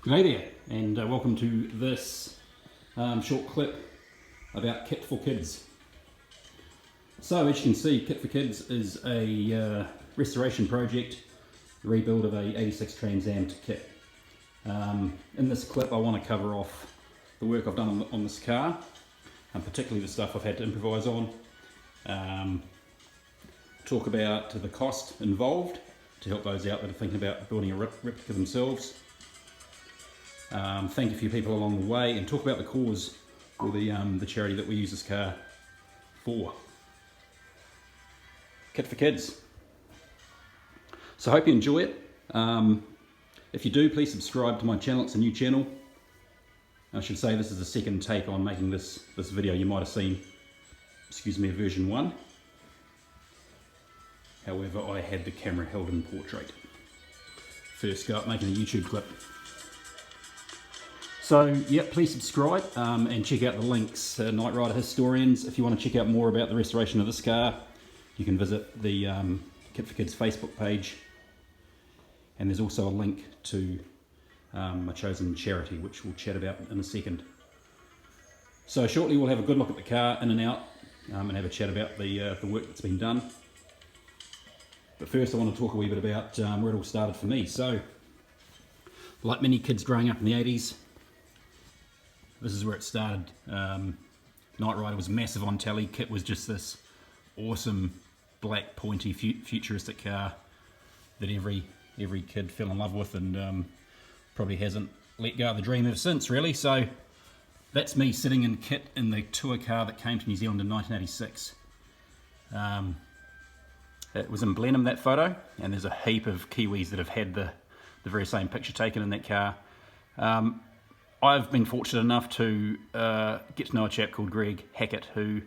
G'day there, and welcome to this short clip about Kitt for Kids. So as you can see, Kitt for Kids is a restoration project, the rebuild of a 86 Trans Am to Kitt. In this clip I want to cover off the work I've done on this car, and particularly the stuff I've had to improvise on. Talk about the cost involved to help those out that are thinking about building a replica themselves. Thank a few people along the way, and talk about the cause or the charity that we use this car for. Kitt for Kids. So I hope you enjoy it. If you do, please subscribe to my channel. It's a new channel. I should say this is the second take on making this video. You might have seen, excuse me, version 1. However, I had the camera held in portrait. First go at making a YouTube clip. So, yeah, please subscribe and check out the links. Night Rider Historians, if you want to check out more about the restoration of this car, you can visit the Kitt for Kids Facebook page. And there's also a link to my chosen charity, which we'll chat about in a second. So shortly we'll have a good look at the car in and out, and have a chat about the work that's been done. But first I want to talk a wee bit about where it all started for me. So, like many kids growing up in the 80s, this is where it started. Night Rider was massive on telly. Kitt was just this awesome black pointy futuristic car that every kid fell in love with, and probably hasn't let go of the dream ever since, really. So that's me sitting in Kitt in the tour car that came to New Zealand in 1986. It was in Blenheim, that photo, and there's a heap of Kiwis that have had the very same picture taken in that car. I've been fortunate enough to get to know a chap called Greg Hackett, who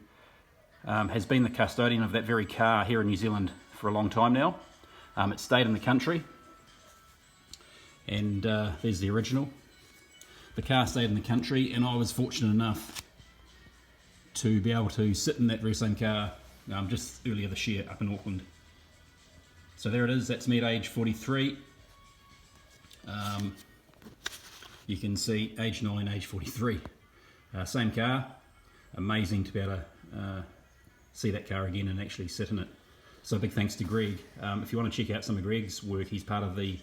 has been the custodian of that very car here in New Zealand for a long time now. It stayed in the country, and there's the original. The car stayed in the country, and I was fortunate enough to be able to sit in that very same car just earlier this year up in Auckland. So there it is, that's me at age 43. You can see age 9, age 43. Same car. Amazing to be able to see that car again and actually sit in it. So big thanks to Greg. If you want to check out some of Greg's work, he's part of the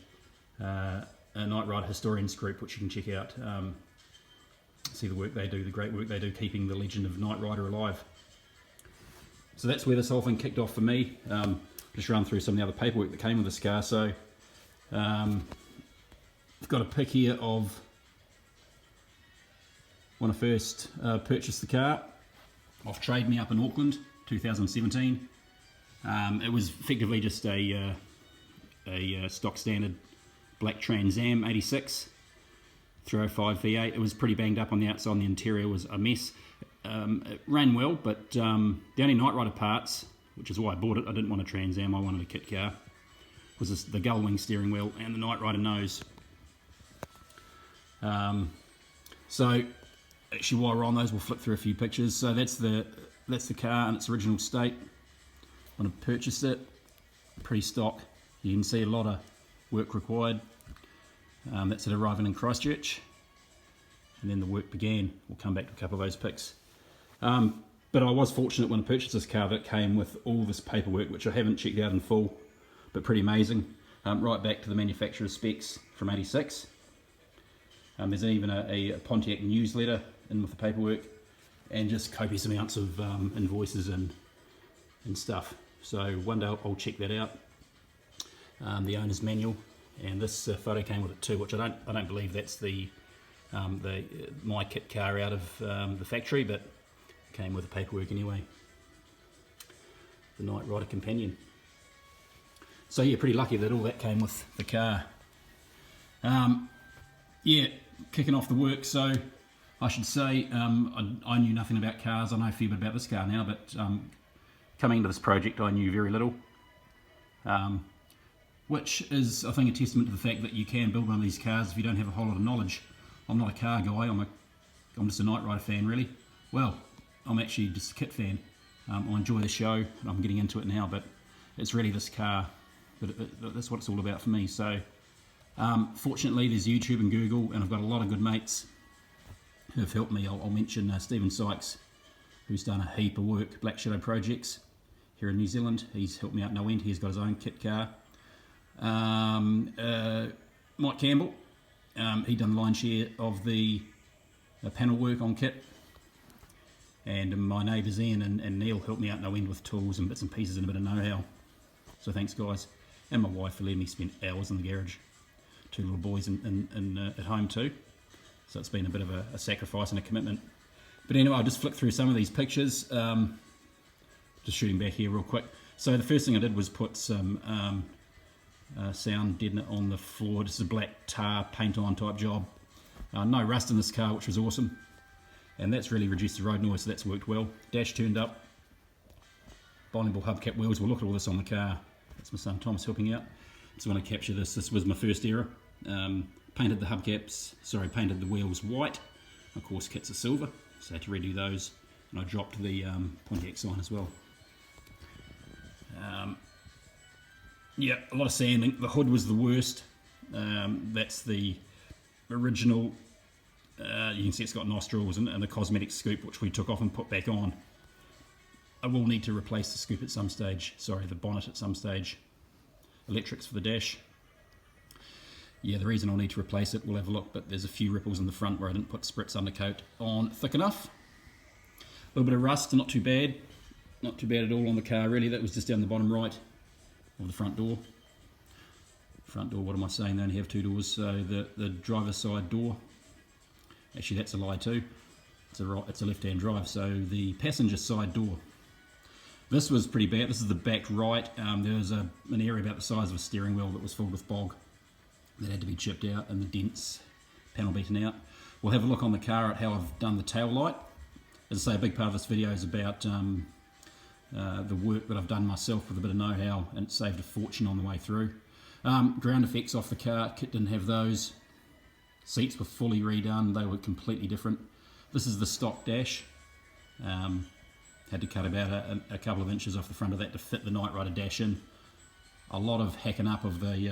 Night Rider Historians group, which you can check out. See the work they do, the great work they do keeping the legend of Night Rider alive. So that's where this whole thing kicked off for me. Just run through some of the other paperwork that came with this car. So I've got a pic here of when I first purchased the car off Trade Me up in Auckland, 2017. It was effectively just a stock standard black Trans Am 86 305 V8. It was pretty banged up on the outside, and the interior was a mess. It ran well, but the only Night Rider parts, which is why I bought it, I didn't want a Trans Am, I wanted a Kitt car, was the gull wing steering wheel and the Night Rider nose. So actually while we're on those, we'll flip through a few pictures. So that's the car in its original state when I purchased it. Pretty stock. You can see a lot of work required. That's it arriving in Christchurch, and then the work began. We'll come back to a couple of those pics. But I was fortunate when I purchased this car that it came with all this paperwork, which I haven't checked out in full, but pretty amazing. Right back to the manufacturer's specs from 86. There's even a Pontiac newsletter in with the paperwork, and just copious amounts of invoices and stuff. So one day I'll check that out. The owner's manual, and this photo came with it too, which I don't believe that's my Kitt car out of the factory, but came with the paperwork anyway. The Night Rider companion. So yeah, pretty lucky that all that came with the car. Yeah, kicking off the work. So I should say I knew nothing about cars. I know a fair bit about this car now, but coming into this project I knew very little. Which is, I think, a testament to the fact that you can build one of these cars if you don't have a whole lot of knowledge. I'm not a car guy, I'm just a Night Rider fan, really. Well, I'm actually just a Kitt fan. I enjoy the show, and I'm getting into it now, but it's really this car, that's what it's all about for me. So Fortunately, there's YouTube and Google, and I've got a lot of good mates who have helped me. I'll mention Stephen Sykes, who's done a heap of work, Black Shadow projects here in New Zealand. He's helped me out no end. He's got his own kit car. Mike Campbell, he done the lion's share of the panel work on Kitt. And my neighbours Ian and Neil helped me out no end with tools and bits and pieces and a bit of know-how. So thanks, guys. And my wife for letting me spend hours in the garage. 2 little boys at home too. So it's been a bit of a sacrifice and a commitment. But anyway, I'll just flick through some of these pictures. Just shooting back here real quick. So the first thing I did was put some sound deadener on the floor. This is a black tar paint on type job. No rust in this car, which was awesome. And that's really reduced the road noise, so that's worked well. Dash turned up. Bilingual hubcap wheels. We'll look at all this on the car. That's my son Thomas helping out. So when I capture this, this was my first error. Painted the hubcaps, painted the wheels white. Of course, Kitt's are silver, so I had to redo those. And I dropped the Pontiac sign as well. Yeah, a lot of sanding. The hood was the worst. That's the original. You can see it's got nostrils and the cosmetic scoop, which we took off and put back on. I will need to replace the scoop at some stage. Sorry, the bonnet at some stage. Electrics for the dash. Yeah, the reason I'll need to replace it, we'll have a look, but there's a few ripples in the front where I didn't put spritz undercoat on thick enough. A little bit of rust, not too bad. Not too bad at all on the car, really. That was just down the bottom right of the front door. Front door, what am I saying? They only have 2 doors, so the driver's side door. Actually, that's a lie too. It's a left-hand drive, so the passenger side door. This was pretty bad. This is the back right. There was an area about the size of a steering wheel that was filled with bog that had to be chipped out and the dents panel beaten out. We'll have a look on the car at how I've done the tail light. As I say, a big part of this video is about the work that I've done myself with a bit of know-how, and it saved a fortune on the way through. Ground effects off the car, Kitt didn't have those. Seats were fully redone, they were completely different. This is the stock dash. Had to cut about a couple of inches off the front of that to fit the Knight Rider dash in. A lot of hacking up of the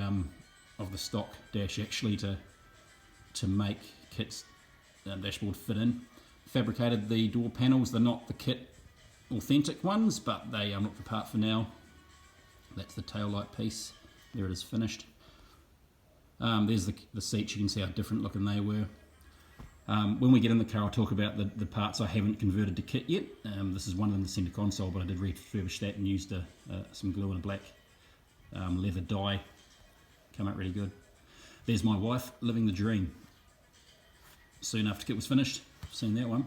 stock dash actually to make Kitt's dashboard fit in. Fabricated the door panels. They're not the Kitt authentic ones, but they look the part for now. That's the tail light piece. There it is, finished. There's the seats. You can see how different looking they were. When we get in the car, I'll talk about the parts I haven't converted to Kitt yet. This is one in the centre console, but I did refurbish that and used some glue and a black leather dye. Came out really good. There's my wife living the dream. Soon after Kitt was finished, seen that one.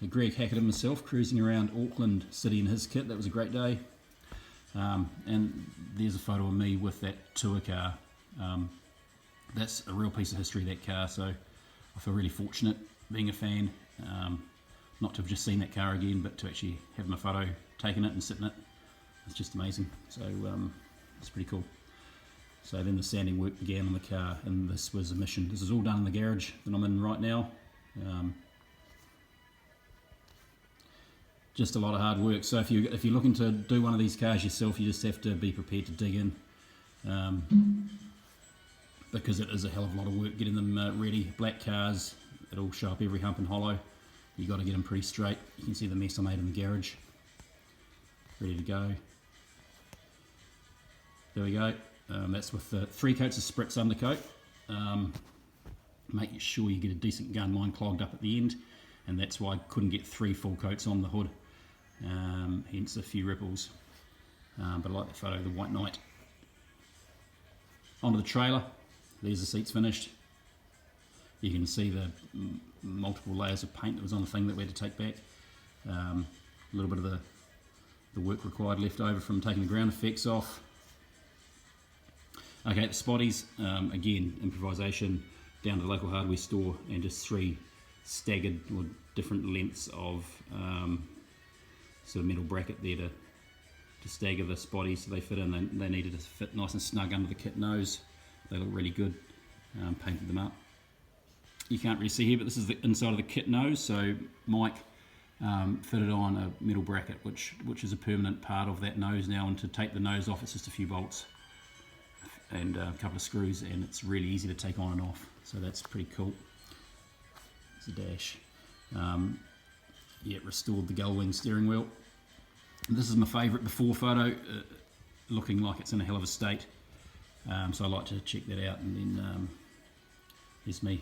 Greg Hackett and myself cruising around Auckland City in his Kitt. That was a great day. And there's a photo of me with that tour car. That's a real piece of history, that car, so I feel really fortunate being a fan, not to have just seen that car again, but to actually have my photo taken it and sit in it. It's just amazing. So it's pretty cool. So then the sanding work began on the car, and this was a mission. This is all done in the garage that I'm in right now. Just a lot of hard work. So if you're looking to do one of these cars yourself, you just have to be prepared to dig in, because it is a hell of a lot of work getting them ready. Black cars, it'll show up every hump and hollow. You got to get them pretty straight. You can see the mess I made in the garage. Ready to go. There we go. That's with 3 coats of spritz undercoat. Make sure you get a decent gun. Mine clogged up at the end, and that's why I couldn't get 3 full coats on the hood. Hence a few ripples. But I like the photo of the White Knight. Onto the trailer. There's the seats finished. You can see the multiple layers of paint that was on the thing that we had to take back. A little bit of the work required left over from taking the ground effects off. Okay, the spotties, again, improvisation, down to the local hardware store, and just 3 staggered or different lengths of sort of metal bracket there to stagger the spotties so they fit in. They needed to fit nice and snug under the Kitt nose. They look really good. Painted them up. You can't really see here, but this is the inside of the Kitt nose. So Mike fitted on a metal bracket, which is a permanent part of that nose now, and to take the nose off, it's just a few bolts. and a couple of screws, and it's really easy to take on and off, so that's pretty cool. It's a dash. Yeah, restored the gull wing steering wheel. This is my favourite before photo, looking like it's in a hell of a state, so I like to check that out, and then here's me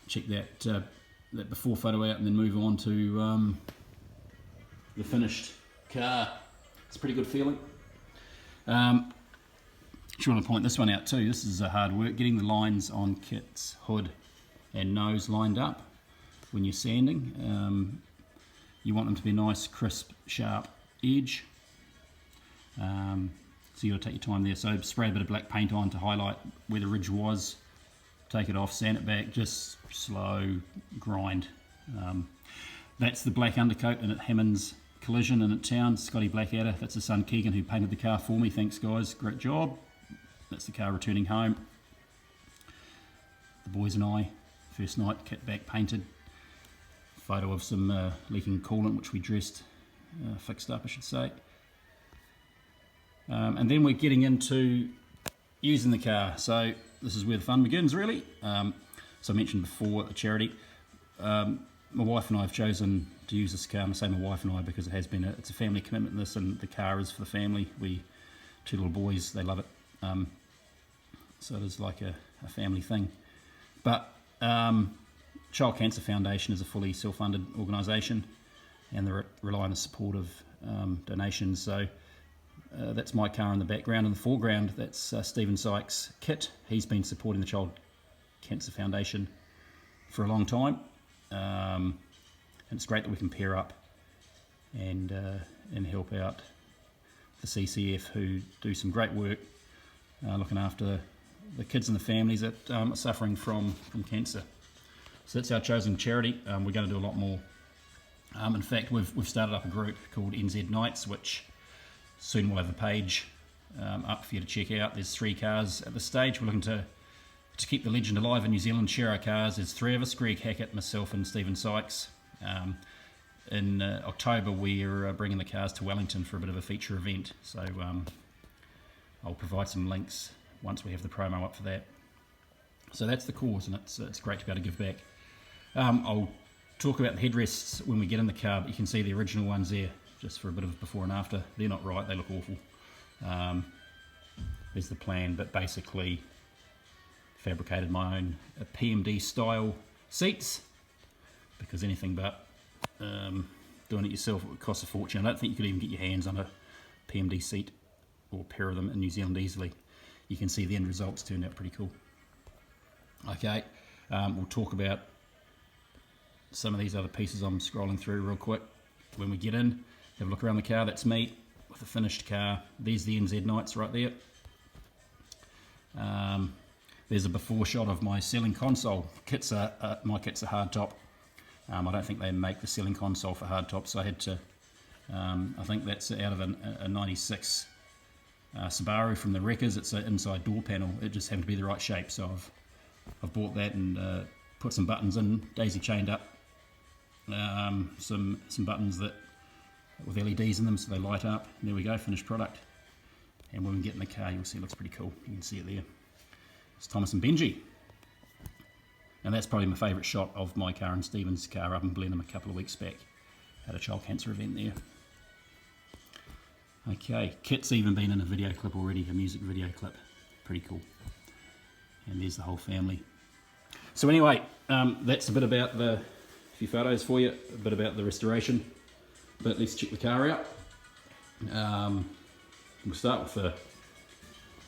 check that that before photo out, and then move on to the finished car. It's a pretty good feeling. Just want to point this one out too. This is hard work, getting the lines on Kitt's hood and nose lined up when you're sanding. You want them to be a nice, crisp, sharp edge. So you got to take your time there. So spray a bit of black paint on to highlight where the ridge was. Take it off, sand it back, just slow grind. That's the black undercoat in at Hammond's Collision in at town, Scotty Blackadder. That's the son Keegan who painted the car for me. Thanks guys, great job. That's the car returning home. The boys and I, first night, Kitt back painted. Photo of some leaking coolant which we dressed, fixed up I should say. And then we're getting into using the car. So this is where the fun begins really. So I mentioned before, a charity. My wife and I have chosen to use this car, and I say my wife and I because it has been it's a family commitment in this, and the car is for the family. Two little boys, they love it. So it is like a family thing. But Child Cancer Foundation is a fully self-funded organisation, and they rely on the support of donations. So that's my car in the background. In the foreground, that's Stephen Sykes' Kitt. He's been supporting the Child Cancer Foundation for a long time. And it's great that we can pair up and help out the CCF, who do some great work looking after the kids and the families that are suffering from cancer. So that's our chosen charity. We're going to do a lot more. In fact, we've started up a group called NZ Nights, which soon we'll have a page up for you to check out. There's 3 cars at this stage. We're looking to keep the legend alive in New Zealand, share our cars. There's 3 of us, Greg Hackett, myself and Stephen Sykes. In October we're bringing the cars to Wellington for a bit of a feature event, so I'll provide some links once we have the promo up for that. So that's the cause, and it's great to be able to give back. I'll talk about the headrests when we get in the car, but you can see the original ones there, just for a bit of before and after. They're not right, they look awful. There's the plan, but basically fabricated my own Pmd style seats, because anything but doing it yourself would cost a fortune. I don't think you could even get your hands on a Pmd seat or a pair of them in New Zealand easily. You can see the end results turned out pretty cool. Okay, we'll talk about some of these other pieces I'm scrolling through real quick. When we get in, have a look around the car. That's me with a finished car. There's the NZ Nights right there. There's a before shot of my ceiling console. My Kitt's a hardtop. I don't think they make the ceiling console for hardtop, so I had to, I think that's out of a 96 Subaru from the Wreckers. It's an inside door panel. It just happened to be the right shape, so I've bought that and put some buttons in, daisy chained up. Some buttons that with LEDs in them so they light up. And there we go, finished product. And when we get in the car, you'll see it looks pretty cool. You can see it there. It's Thomas and Benji. And that's probably my favourite shot of my car and Stephen's car up in Blenheim a couple of weeks back at a child cancer event there. Okay, Kitt's even been in a video clip already, a music video clip. Pretty cool. And there's the whole family. So anyway, that's a bit about a few photos for you, a bit about the restoration. But let's check the car out. We'll start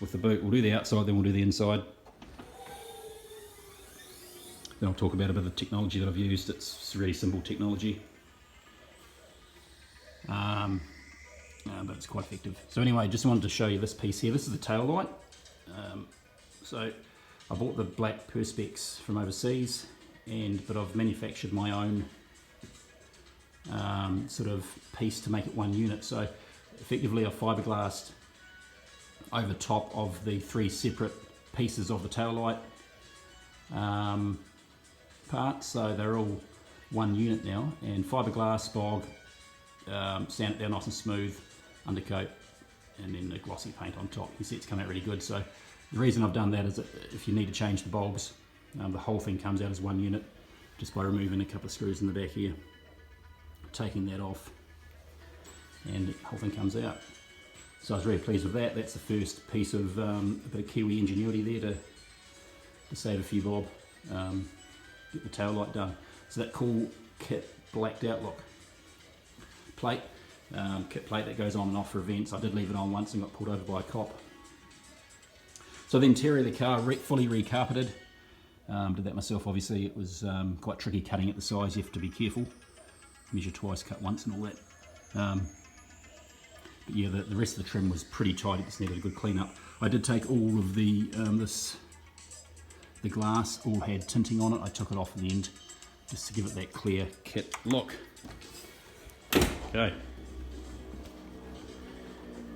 with the boot. We'll do the outside, then we'll do the inside. Then I'll talk about a bit of the technology that I've used. It's really simple technology, but it's quite effective. So anyway, just wanted to show you this piece here. This is the tail light. So I bought the black Perspex from overseas, but I've manufactured my own sort of piece to make it one unit. So effectively I fiberglassed over top of the 3 separate pieces of the tail light parts, so they're all one unit now, and fiberglass, bog, sand it down nice and smooth, undercoat, and then the glossy paint on top. You can see it's come out really good. So the reason I've done that is that if you need to change the bulbs, the whole thing comes out as one unit just by removing a couple of screws in the back here, taking that off, and the whole thing comes out. So I was really pleased with that. That's the first piece of a bit of Kiwi ingenuity there to save a few bob, get the tail light done. So that cool Kitt blacked out look plate, Kitt plate that goes on and off for events. I did leave it on once and got pulled over by a cop. So then interior of the car, fully recarpeted. Did that myself, obviously. It was quite tricky cutting at the size. You have to be careful. Measure twice, cut once and all that. But yeah, the rest of the trim was pretty tight. It just needed a good clean up. I did take all of the the glass all had tinting on it. I took it off at the end just to give it that clear Kitt look. Okay.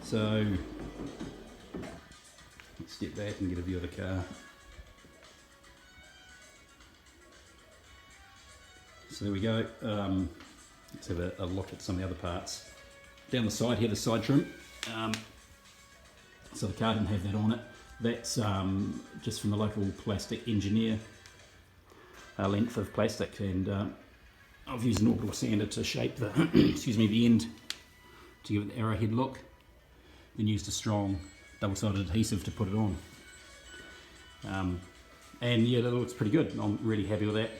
So let's step back and get a view of the car. So there we go. Let's have a look at some of the other parts. Down the side here, the side trim. So the car didn't have that on it. That's just from the local plastic engineer, length of plastic, and I've used an orbital sander to shape the excuse me, the end to give it the arrowhead look. Then used a strong double-sided adhesive to put it on. And yeah, that looks pretty good. I'm really happy with that.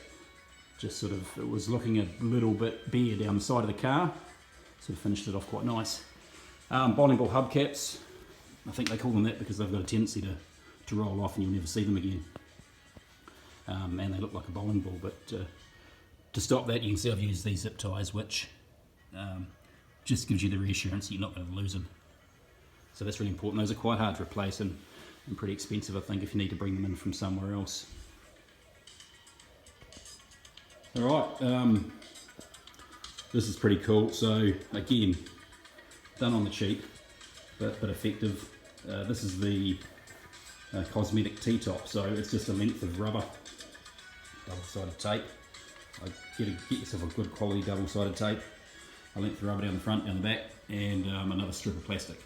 Just sort of, it was looking a little bit bare down the side of the car. Sort of finished it off quite nice. Bowling ball hubcaps. I think they call them that because they've got a tendency to roll off and you'll never see them again. And they look like a bowling ball, but to stop that, you can see I've used these zip ties, which just gives you the reassurance that you're not going to lose them. So that's really important. Those are quite hard to replace and pretty expensive, I think, if you need to bring them in from somewhere else. Alright, this is pretty cool. So again, done on the cheap, but effective. This is the Cosmetic T-Top, so it's just a length of rubber, double-sided tape. Get yourself a good quality double-sided tape, a length of rubber down the front, down the back, and another strip of plastic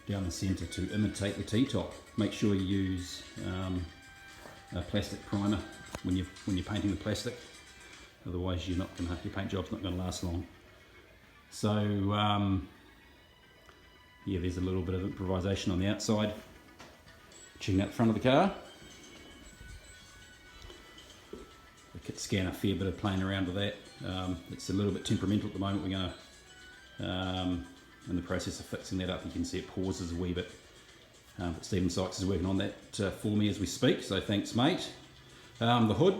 down the centre to imitate the T-top. Make sure you use a plastic primer when you're painting the plastic, otherwise your paint job's not going to last long. So yeah, there's a little bit of improvisation on the outside. Checking out the front of the car. The Kitt scanner, a fair bit of playing around with that. It's a little bit temperamental at the moment. We're going to, in the process of fixing that up, you can see it pauses a wee bit. But Stephen Sykes is working on that for me as we speak, so thanks, mate. The hood,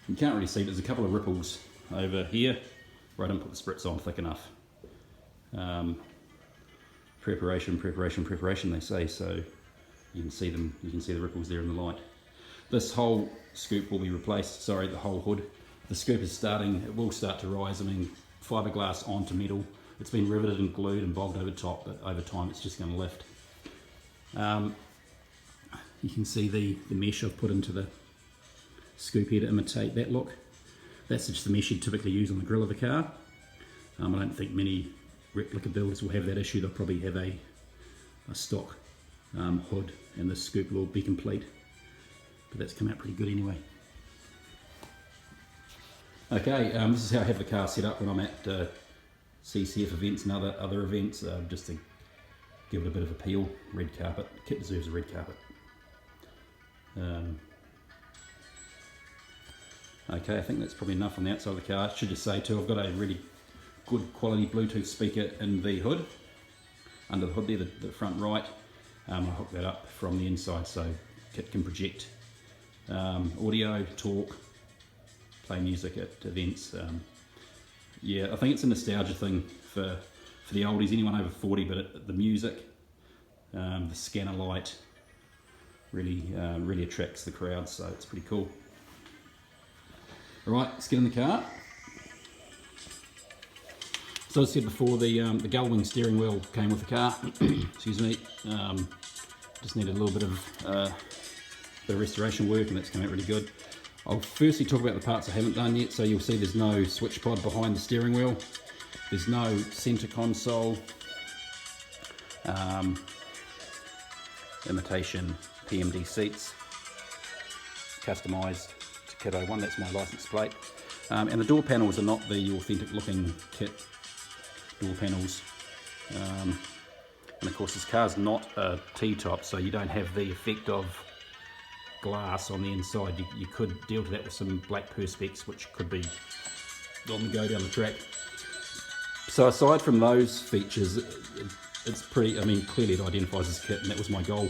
you can't really see, there's a couple of ripples over here where I didn't put the spritz on thick enough. Preparation, they say, so you can see them, you can see the ripples there in the light. This whole scoop will be replaced, sorry, the whole hood. The scoop is starting, it will start to rise. I mean, fiberglass onto metal. It's been riveted and glued and bogged over top, but over time it's just going to lift. You can see the mesh I've put into the scoop here to imitate that look. That's just the mesh you'd typically use on the grille of a car. I don't think many replica builders will have that issue. They'll probably have a stock hood, and the scoop will be complete. But that's come out pretty good anyway. Okay, this is how I have the car set up when I'm at CCF events and other events, just to give it a bit of appeal. Red carpet. Kitt deserves a red carpet. Okay, I think that's probably enough on the outside of the car. I should just say too, I've got a really good quality Bluetooth speaker in the hood, under the hood there, the front right. I hooked that up from the inside so Kitt can project audio, talk, play music at events. Yeah, I think it's a nostalgia thing for the oldies, anyone over 40, but the music, the scanner light really attracts the crowd, so it's pretty cool. Alright, let's get in the car. So as I said before, the gull-wing steering wheel came with the car. Excuse me. Just needed a little bit of restoration work, and that's come out really good. I'll firstly talk about the parts I haven't done yet. So you'll see there's no switch pod behind the steering wheel. There's no centre console. Imitation Pmd Seats, customised to Kitt 01, that's my licence plate. And the door panels are not the authentic looking Kitt door panels. And of course this car's not a T-top, so you don't have the effect of glass on the inside. You could deal to that with some black perspex, which could be on the go down the track. So aside from those features, it's pretty, I mean, clearly it identifies as Kitt, and that was my goal.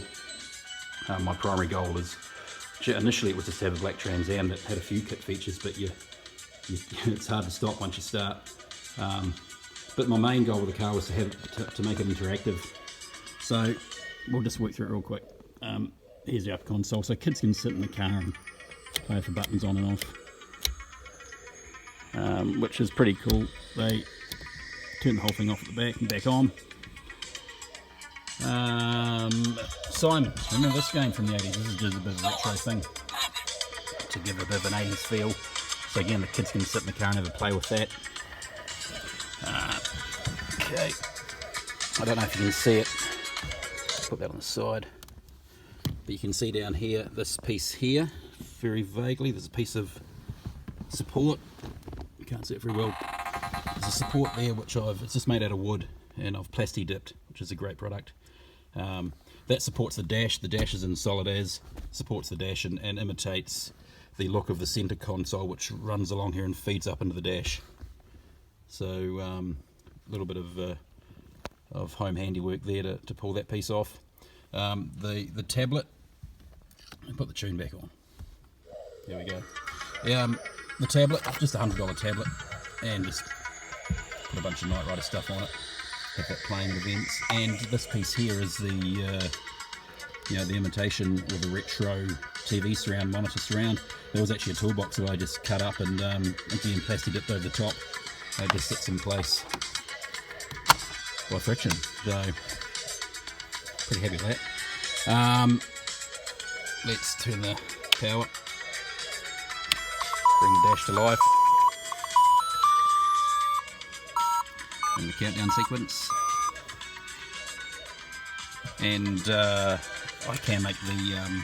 My primary goal is, initially it was just to have a black Trans Am that had a few Kitt features, but it's hard to stop once you start. But my main goal with the car was to have to make it interactive. So we'll just work through it real quick. Here's the upper console, so kids can sit in the car and play with the buttons on and off, which is pretty cool. They turn the whole thing off at the back and back on. Simon, remember this game from the 80s? This is just a bit of a retro thing to give a bit of an 80s feel. So again, the kids can sit in the car and have a play with that. Okay, I don't know if you can see it. Put that on the side. But you can see down here, this piece here, very vaguely, there's a piece of support. You can't see it very well. There's a support there which it's just made out of wood, and I've plasti dipped, which is a great product. That supports the dash. The dash is in solid as, supports the dash and imitates the look of the center console, which runs along here and feeds up into the dash. So a little bit of home handiwork there to pull that piece off. The tablet, I'll put the tune back on. There we go. The tablet, just a $100 tablet, and just put a bunch of Knight Rider stuff on it. Have that playing at events. And this piece here is the the imitation or the retro TV surround, monitor surround. There was actually a toolbox that I just cut up and again plasti dipped over the top. It just sits in place by friction. So pretty happy with that. Let's turn the power. Bring the dash to life. In the countdown sequence, and I can make the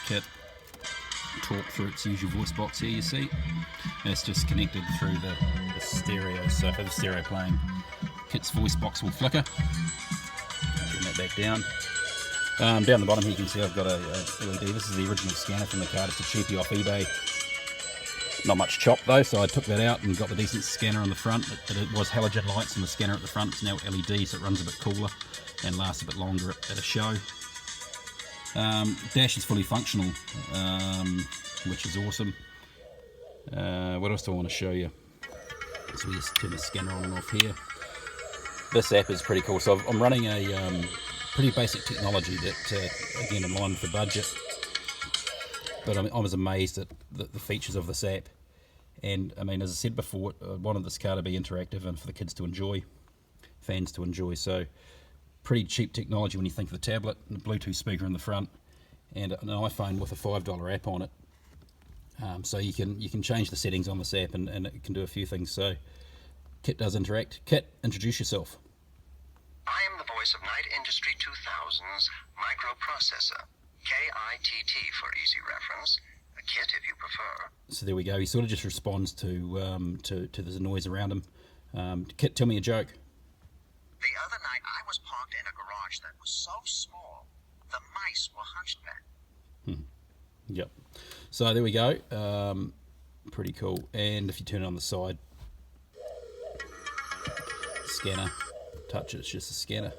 Kitt talk through its usual voice box here. You see, and it's just connected through the stereo. So for the stereo playing, Kitt's voice box will flicker. Turn that back down. Down the bottom here you can see I've got a LED. This is the original scanner from the car. It's a cheapie off eBay. Not much chop though, so I took that out and got the decent scanner on the front. It was halogen lights on the scanner at the front. It's now LED, so it runs a bit cooler and lasts a bit longer at a show. Dash is fully functional, which is awesome. What else do I want to show you? So we just turn the scanner on and off here. This app is pretty cool. So I'm running a pretty basic technology that, again, in line with the budget. But I was amazed at the features of this app. And I mean, as I said before, I wanted this car to be interactive and for the kids to enjoy, fans to enjoy. So pretty cheap technology when you think of the tablet, and a Bluetooth speaker in the front, and an iPhone with a $5 app on it. So you can change the settings on this app, and it can do a few things. So Kitt does interact. Kitt, introduce yourself. I am the voice of Night Industry 2000's microprocessor. K-I-T-T for easy reference. A Kitt if you prefer. So there we go. He sort of just responds to the noise around him. Kitt, tell me a joke. The other night I was parked in a garage that was so small, the mice were hunched back. Yep. So there we go. Pretty cool. And if you turn it on the side, scanner, touch it, it's just a scanner.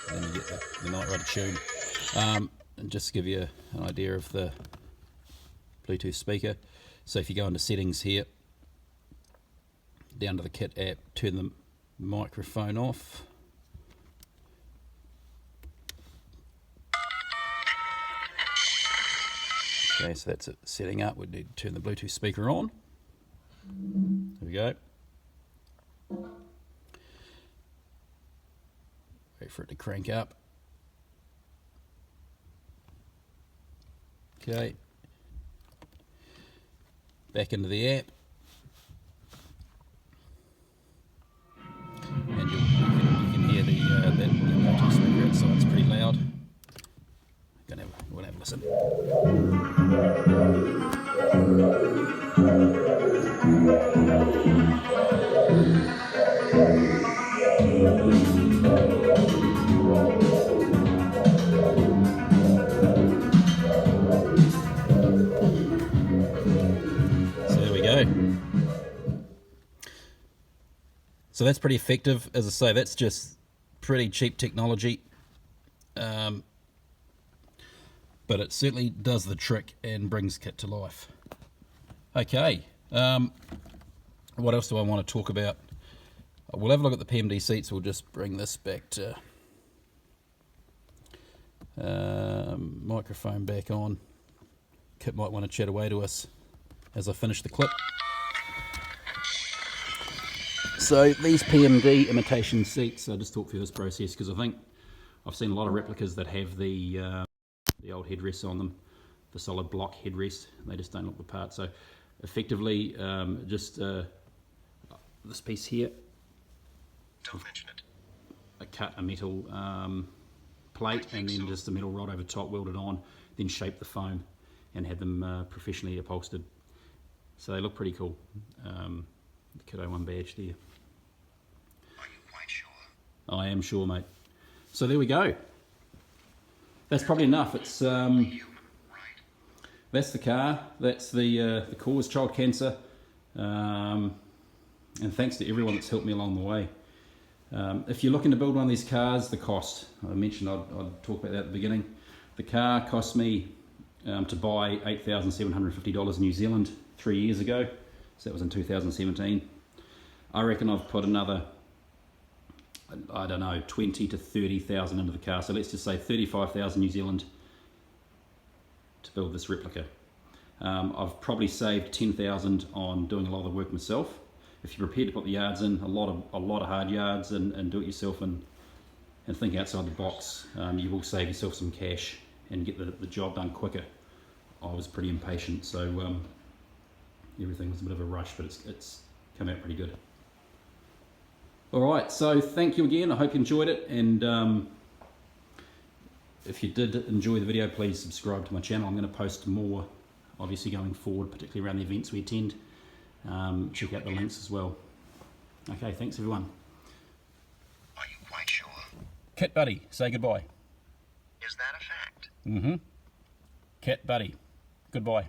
And then you get the Knight Rider tune. And just to give you an idea of the Bluetooth speaker. So if you go into settings here, down to the Kitt app, turn the microphone off. Okay, so that's it setting up. We need to turn the Bluetooth speaker on. There we go. Wait for it to crank up. Okay. Back into the app. And you can hear that Bluetooth Listen. So there we go. So that's pretty effective. As I say, that's just pretty cheap technology. But it certainly does the trick and brings Kitt to life. Okay, what else do I want to talk about? We'll have a look at the Pmd seats. We'll just bring this back to microphone back on. Kitt might want to chat away to us as I finish the clip. So these Pmd Imitation Seats, I'll just talk through this process because I think I've seen a lot of replicas that have the old headrests on them, the solid block headrest. They just don't look the part. So effectively, just this piece here. Don't mention it. I cut a metal plate and then just a metal rod over top, welded on, then shaped the foam and had them professionally upholstered. So they look pretty cool. The Kitt 01 badge there. Are you quite sure? I am sure, mate. So there we go. That's probably enough. It's that's the car. That's the cause, child cancer. And thanks to everyone that's helped me along the way. If you're looking to build one of these cars, the cost. I mentioned I'd talk about that at the beginning. The car cost me to buy $8,750 New Zealand 3 years ago. So that was in 2017. I reckon I've put another, I don't know, 20 to 30,000 into the car. So let's just say 35,000 New Zealand to build this replica. I've probably saved 10,000 on doing a lot of the work myself. If you're prepared to put the yards in, a lot of hard yards and do it yourself and think outside the box, you will save yourself some cash and get the job done quicker. I was pretty impatient, so everything was a bit of a rush, but it's come out pretty good. Alright, so thank you again. I hope you enjoyed it, and if you did enjoy the video, please subscribe to my channel. I'm going to post more, obviously, going forward, particularly around the events we attend. Check out the links as well. Okay, thanks everyone. Are you quite sure? Kitt buddy, say goodbye. Is that a fact? Mm-hmm. Kitt buddy, goodbye.